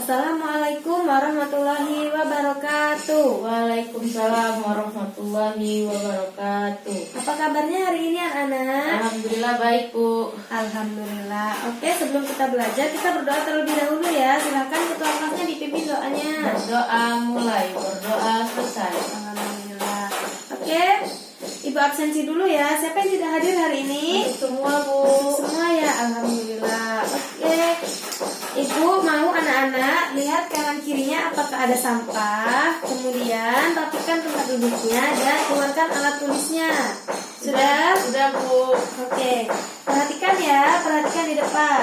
Assalamualaikum warahmatullahi wabarakatuh. Waalaikumsalam warahmatullahi wabarakatuh. Apa kabarnya hari ini anak-anak? Alhamdulillah baik, Bu. Alhamdulillah. Oke, sebelum kita belajar kita berdoa terlebih dahulu ya. Silakan ketua kelasnya dipimpin doanya. Berdoa mulai, berdoa selesai. Alhamdulillah. Oke, Ibu absensi dulu ya. Siapa yang tidak hadir hari ini? Semua, Bu. Semua ya, alhamdulillah. Oke, Ibu mau anak-anak lihat kanan kirinya apakah ada sampah. Kemudian rapikan tempat duduknya dan keluarkan alat tulisnya. Sudah? Sudah, Bu. Oke, perhatikan ya, perhatikan di depan.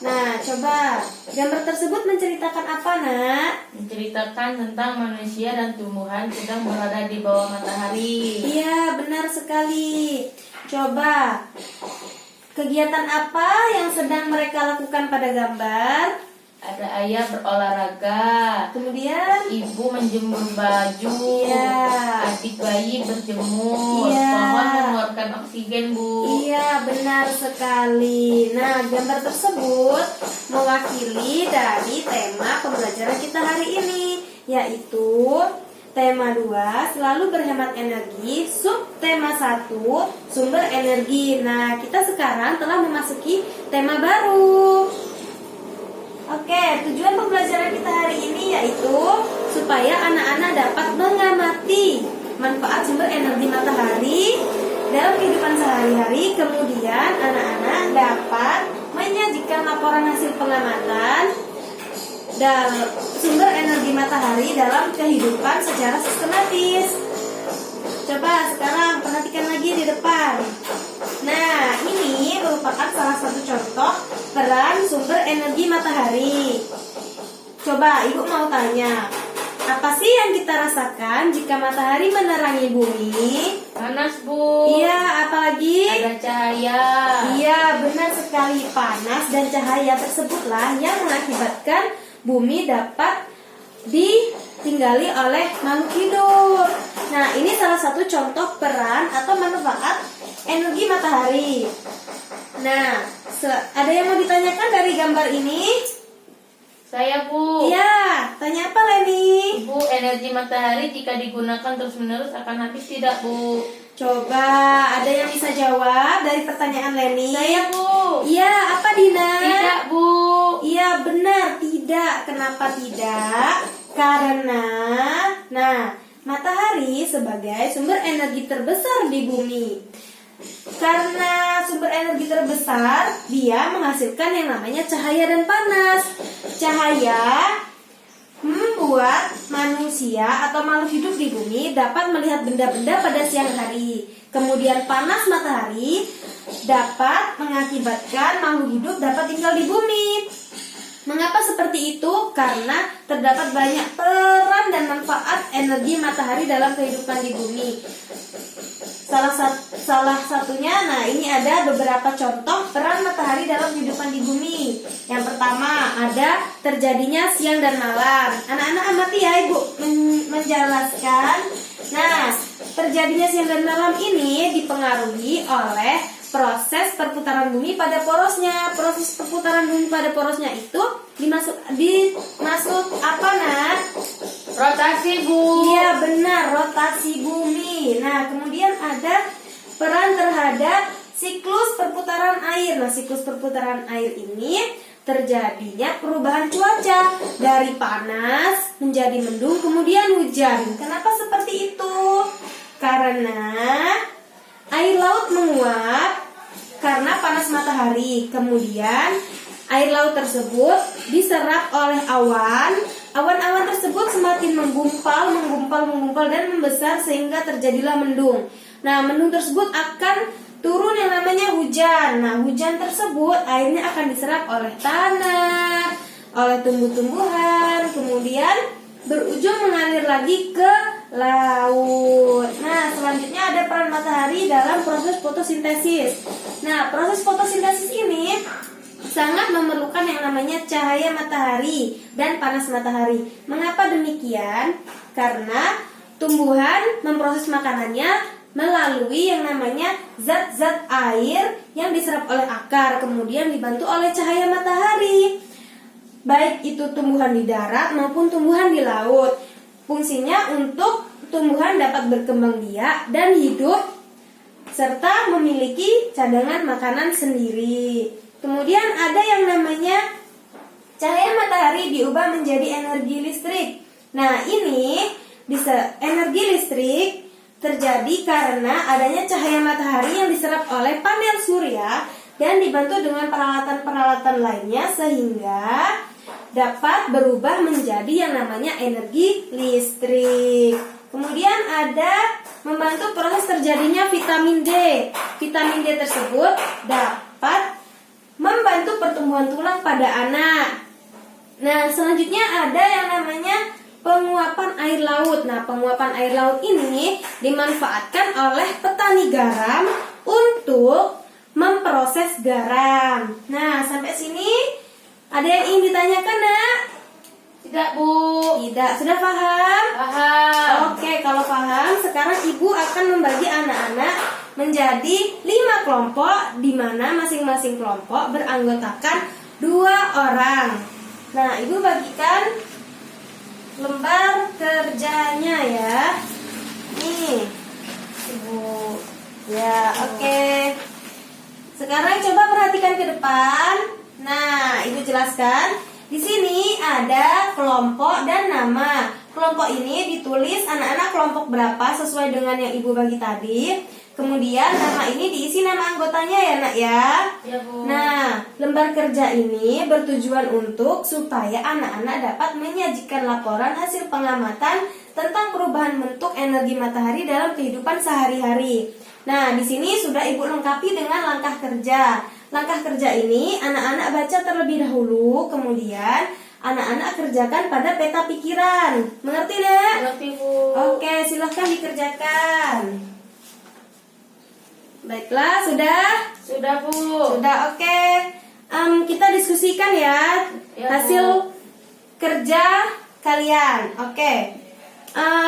Nah, coba gambar tersebut menceritakan apa, Nak? Menceritakan tentang manusia dan tumbuhan sedang berada di bawah matahari. Iya, benar sekali. Coba, kegiatan apa yang sedang mereka lakukan pada gambar? Ada ayah berolahraga, Kemudian, ibu menjemur baju, Iya. adik bayi berjemur, Iya. pohon mengeluarkan oksigen, Bu. iya benar sekali. Nah, gambar tersebut mewakili dari tema pembelajaran kita hari ini, yaitu tema 2, selalu berhemat energi, subtema 1, sumber energi. Nah, kita sekarang telah memasuki tema baru. Oke, tujuan pembelajaran kita hari ini yaitu supaya anak-anak dapat mengamati manfaat sumber energi matahari dalam kehidupan sehari-hari. Kemudian anak-anak dapat menyajikan laporan hasil pengamatan dalam sumber energi matahari dalam kehidupan secara sistematis. Coba sekarang perhatikan lagi di depan. Nah, ini merupakan salah satu contoh peran sumber energi matahari. Coba Ibu mau tanya, apa sih yang kita rasakan jika matahari menerangi bumi? Panas, Bu. Iya, apalagi? Ada cahaya. Iya, benar sekali. Panas dan cahaya tersebutlah yang mengakibatkan bumi dapat ditinggali oleh makhluk hidup. Nah, ini salah satu contoh peran atau manfaat energi matahari. Nah, ada yang mau ditanyakan dari gambar ini? Saya, Bu. Iya, tanya apa Leni? Bu, energi matahari jika digunakan terus-menerus akan habis tidak, Bu? Coba, ada yang bisa jawab dari pertanyaan Leni? Saya, Bu. Iya, apa Dina? Tidak, Bu. Iya, benar, tidak. Kenapa tidak? Karena, nah, matahari sebagai sumber energi terbesar di bumi. Karena sumber energi terbesar, dia menghasilkan yang namanya cahaya dan panas. Cahaya membuat manusia atau makhluk hidup di bumi dapat melihat benda-benda pada siang hari. Kemudian panas matahari dapat mengakibatkan makhluk hidup dapat tinggal di bumi. Mengapa seperti itu? Karena terdapat banyak peran dan manfaat energi matahari dalam kehidupan di bumi. Salah satunya, nah ini ada beberapa contoh peran matahari dalam kehidupan di bumi. Yang pertama, ada terjadinya siang dan malam. Anak-anak amati ya Ibu menjelaskan. Nah, terjadinya siang dan malam ini dipengaruhi oleh proses perputaran bumi pada porosnya. Proses perputaran bumi pada porosnya itu dimaksud apa, Nak? Rotasi, Bu. Iya benar, rotasi bumi. Nah, kemudian ada peran terhadap siklus perputaran air. Nah, siklus perputaran air ini terjadinya perubahan cuaca dari panas menjadi mendung kemudian hujan. Kenapa seperti itu? Karena air laut menguap karena panas matahari. Kemudian air laut tersebut diserap oleh awan. Awan-awan tersebut semakin menggumpal dan membesar sehingga terjadilah mendung. Nah, mendung tersebut akan turun yang namanya hujan. Nah, hujan tersebut airnya akan diserap oleh tanah, oleh tumbuh-tumbuhan, kemudian berujung mengalir lagi ke laut. Nah, selanjutnya ada peran matahari dalam proses fotosintesis. Nah, proses fotosintesis ini sangat memerlukan yang namanya cahaya matahari dan panas matahari. Mengapa demikian? Karena tumbuhan memproses makanannya melalui yang namanya zat-zat air yang diserap oleh akar, kemudian dibantu oleh cahaya matahari. baik itu tumbuhan di darat maupun tumbuhan di laut. Fungsinya untuk tumbuhan dapat berkembang biak dan hidup serta memiliki cadangan makanan sendiri. Kemudian ada yang namanya cahaya matahari diubah menjadi energi listrik. Nah, ini bisa energi listrik terjadi karena adanya cahaya matahari yang diserap oleh panel surya dan dibantu dengan peralatan-peralatan lainnya sehingga dapat berubah menjadi yang namanya energi listrik. Kemudian ada membantu proses terjadinya vitamin D. Vitamin D tersebut dapat membantu pertumbuhan tulang pada anak. Nah, selanjutnya ada yang namanya penguapan air laut. Nah, penguapan air laut ini dimanfaatkan oleh petani garam untuk memproses garam. Nah, sampai sini ada yang ingin ditanyakan, Nak? Tidak, Bu. Tidak, sudah paham? Paham. Oke, kalau paham, sekarang Ibu akan membagi anak-anak menjadi 5 kelompok, di mana masing-masing kelompok beranggotakan 2 orang. Nah, Ibu bagikan lembar kerjanya ya. Nih, Ibu. Ya, oke. Sekarang coba perhatikan ke depan. Nah, Ibu jelaskan. Di sini ada kelompok dan nama. Kelompok ini ditulis anak-anak kelompok berapa sesuai dengan yang Ibu bagi tadi. Kemudian nama ini diisi nama anggotanya ya, Nak ya. Ya, Bu. Nah, lembar kerja ini bertujuan untuk supaya anak-anak dapat menyajikan laporan hasil pengamatan tentang perubahan bentuk energi matahari dalam kehidupan sehari-hari. Nah, di sini sudah Ibu lengkapi dengan langkah kerja. Langkah kerja ini anak-anak baca terlebih dahulu, kemudian anak-anak kerjakan pada peta pikiran. Mengerti, Nak? Mengerti, Bu. Oke, silahkan dikerjakan. Baiklah, sudah? Sudah, Bu. Sudah, oke. Kita diskusikan ya, Ya, hasil kerja kalian. Oke.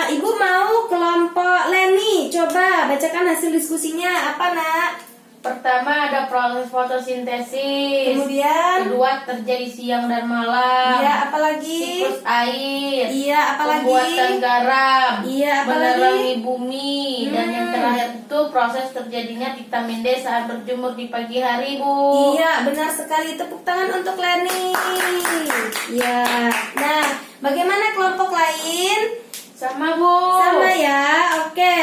Ibu mau kelompok Leni. Coba bacakan hasil diskusinya. Apa, Nak? Pertama ada proses fotosintesis. Kemudian? Kedua terjadi siang dan malam. Iya, apalagi? Siklus air. Iya, apalagi? Pembuatan garam. Iya, apalagi? Menerangi bumi. Dan yang terakhir itu proses terjadinya vitamin D saat berjemur di pagi hari, Bu. Iya, benar sekali. Tepuk tangan untuk Leni. Iya. Nah, bagaimana kelompok lain? Sama, Bu. Sama ya. Oke.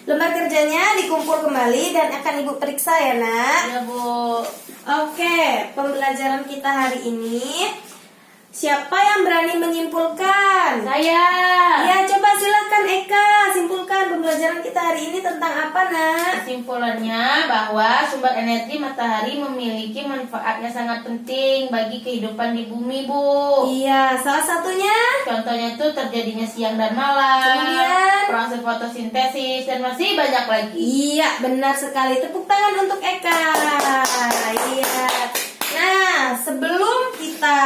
Lembar kerjanya dikumpul kembali dan akan Ibu periksa ya, Nak. Ya, Bu. Oke, pembelajaran kita hari ini. Siapa yang berani menyimpulkan? Saya. Ya, coba silakan Eka, simpulkan pembelajaran kita hari ini tentang apa, Nak? Kesimpulannya bahwa sumber energi matahari memiliki manfaat yang sangat penting bagi kehidupan di bumi, Bu. Iya, salah satunya Contohnya itu terjadinya siang dan malam, Kemudian? proses fotosintesis, dan masih banyak lagi. iya, benar sekali. Tepuk tangan untuk Eka. Iya. Nah, sebelum kita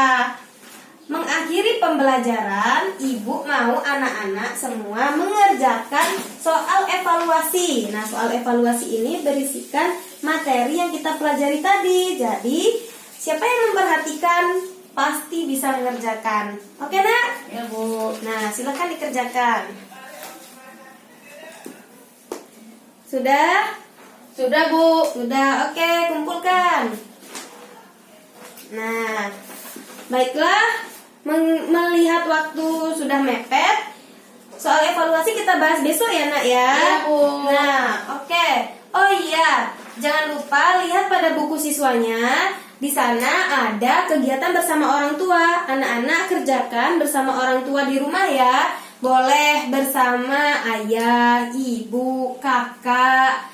mengakhiri pembelajaran, Ibu mau anak-anak semua mengerjakan soal evaluasi. Nah, soal evaluasi ini berisikan materi yang kita pelajari tadi. Jadi, siapa yang memperhatikan pasti bisa mengerjakan. Oke, Nak? Ya, Bu. Nah, silakan dikerjakan. Sudah? Sudah, Bu. Sudah, oke, kumpulkan. Nah, baiklah, melihat waktu sudah mepet, soal evaluasi kita bahas besok ya, Nak ya. Iya, Bu. Nah, oke. Oh iya, jangan lupa lihat pada buku siswanya. Di sana ada kegiatan bersama orang tua. Anak-anak kerjakan bersama orang tua di rumah ya. Boleh bersama ayah, ibu, kakak,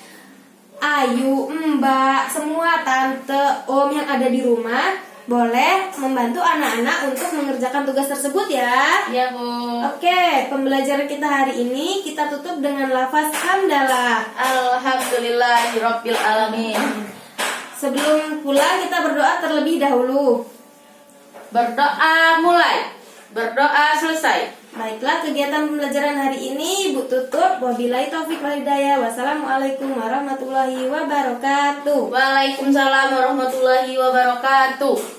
ayu, mbak, semua tante, om yang ada di rumah. Boleh membantu anak-anak untuk mengerjakan tugas tersebut ya. Ya, Bu. Oke, pembelajaran kita hari ini kita tutup dengan lafaz hamdalah. Alhamdulillahirabbil alamin. Sebelum pulang kita berdoa terlebih dahulu. Berdoa mulai, berdoa selesai. Baiklah, kegiatan pembelajaran hari ini Ibu tutup. Wabillahi taufik wal hidayah. Wassalamualaikum warahmatullahi wabarakatuh. Waalaikumsalam warahmatullahi wabarakatuh.